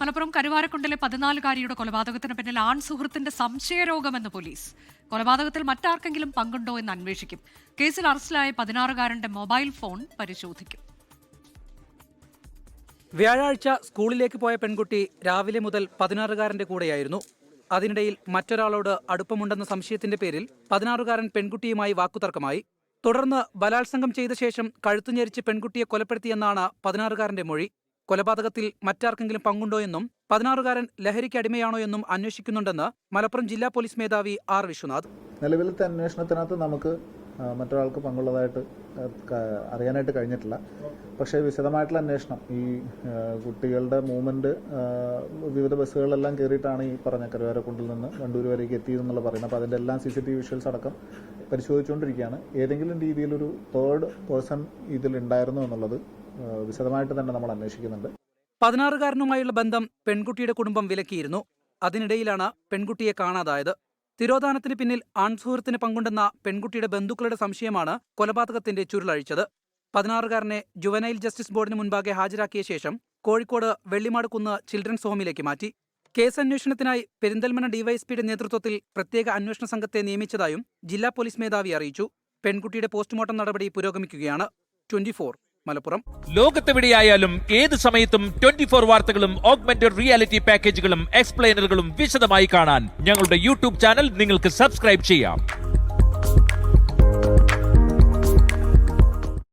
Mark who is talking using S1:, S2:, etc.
S1: മലപ്പുറം കരുവാരക്കുണ്ടിലെ 14-കാരിയുടെ കൊലപാതകത്തിന് പിന്നിൽ ആൺ സുഹൃത്തിന്റെ സംശയരോഗമെന്ന് പോലീസ്. കൊലപാതകത്തിൽ മറ്റാർക്കെങ്കിലും പങ്കുണ്ടോ എന്ന് അന്വേഷിക്കും. കേസിൽ അറസ്റ്റിലായ 16-കാരന്റെ മൊബൈൽ ഫോൺ പരിശോധിക്കും.
S2: വ്യാഴാഴ്ച സ്കൂളിലേക്ക് പോയ പെൺകുട്ടി രാവിലെ മുതൽ 16-കാരന്റെ കൂടെയായിരുന്നു. അതിനിടയിൽ മറ്റൊരാളോട് അടുപ്പമുണ്ടെന്ന സംശയത്തിന്റെ പേരിൽ 16-കാരൻ പെൺകുട്ടിയുമായി വാക്കുതർക്കമായി. തുടർന്ന് ബലാത്സംഗം ചെയ്ത ശേഷം കഴുത്തുഞെരിച്ച് പെൺകുട്ടിയെ കൊലപ്പെടുത്തിയെന്നാണ് 16-കാരന്റെ മൊഴി. കൊലപാതകത്തിൽ മറ്റാർക്കെങ്കിലും പങ്കുണ്ടോ എന്നും 16-കാരൻ ലഹരിക്ക് അടിമയാണോ എന്നും അന്വേഷിക്കുന്നുണ്ടെന്ന് മലപ്പുറം ജില്ലാ പോലീസ് മേധാവി ആർ വിശ്വനാഥ്.
S3: നിലവിലത്തെ അന്വേഷണത്തിനകത്ത് നമുക്ക് മറ്റൊരാൾക്ക് പങ്കുള്ളതായിട്ട് അറിയാനായിട്ട് കഴിഞ്ഞിട്ടില്ല. പക്ഷേ വിശദമായിട്ടുള്ള അന്വേഷണം ഈ കുട്ടികളുടെ മൂവ്മെന്റ് വിവിധ ബസ്സുകളിലെല്ലാം കയറിയിട്ടാണ് ഈ പറഞ്ഞ കരുവാരക്കുണ്ടിൽ നിന്ന് വണ്ടൂർ വരേക്ക് എത്തിയതെന്നുള്ള പറയുന്നത്. അപ്പോൾ അതിൻ്റെ എല്ലാം CCTV വിഷ്വൽസ് അടക്കം പരിശോധിച്ചുകൊണ്ടിരിക്കുകയാണ്. ഏതെങ്കിലും രീതിയിലൊരു തേർഡ് പേഴ്സൺ ഇതിലുണ്ടായിരുന്നു എന്നുള്ളത് വിശദമായിട്ട് തന്നെ നമ്മൾ അന്വേഷിക്കുന്നുണ്ട്.
S2: 16-കാരനുമായുള്ള ബന്ധം പെൺകുട്ടിയുടെ കുടുംബം വിലക്കിയിരുന്നു. അതിനിടയിലാണ് പെൺകുട്ടിയെ കാണാതായത്. തിരോധാനത്തിന് പിന്നിൽ ആൺസുഹൃത്തിന് പങ്കുണ്ടെന്ന പെൺകുട്ടിയുടെ ബന്ധുക്കളുടെ സംശയമാണ് കൊലപാതകത്തിന്റെ ചുരുളഴിച്ചത്. 16-കാരനെ ജുവനൈൽ ജസ്റ്റിസ് ബോർഡിന് മുൻപാകെ ഹാജരാക്കിയ ശേഷം കോഴിക്കോട് വെള്ളിമാട് കുന്ന് ചിൽഡ്രൻസ് ഹോമിലേക്ക് മാറ്റി. കേസ് അന്വേഷണത്തിനായി പെരിന്തൽമണ്ണ ഡിവൈഎസ്പിയുടെ നേതൃത്വത്തിൽ പ്രത്യേക അന്വേഷണ സംഘത്തെ നിയമിച്ചതായും ജില്ലാ പോലീസ് മേധാവി അറിയിച്ചു. പെൺകുട്ടിയുടെ പോസ്റ്റ്മോർട്ടം നടപടി പുരോഗമിക്കുകയാണ്. 24 മലപ്പുറം.
S4: ലോകത്തെവിടെയായാലും ഏത് സമയത്തും 24 വാർത്തകളും ഓഗ്മെന്റഡ് റിയാലിറ്റി പാക്കേജുകളും എക്സ്പ്ലെയിനറുകളും വിശദമായി കാണാൻ ഞങ്ങളുടെ YouTube ചാനൽ നിങ്ങൾക്ക് സബ്സ്ക്രൈബ് ചെയ്യാം.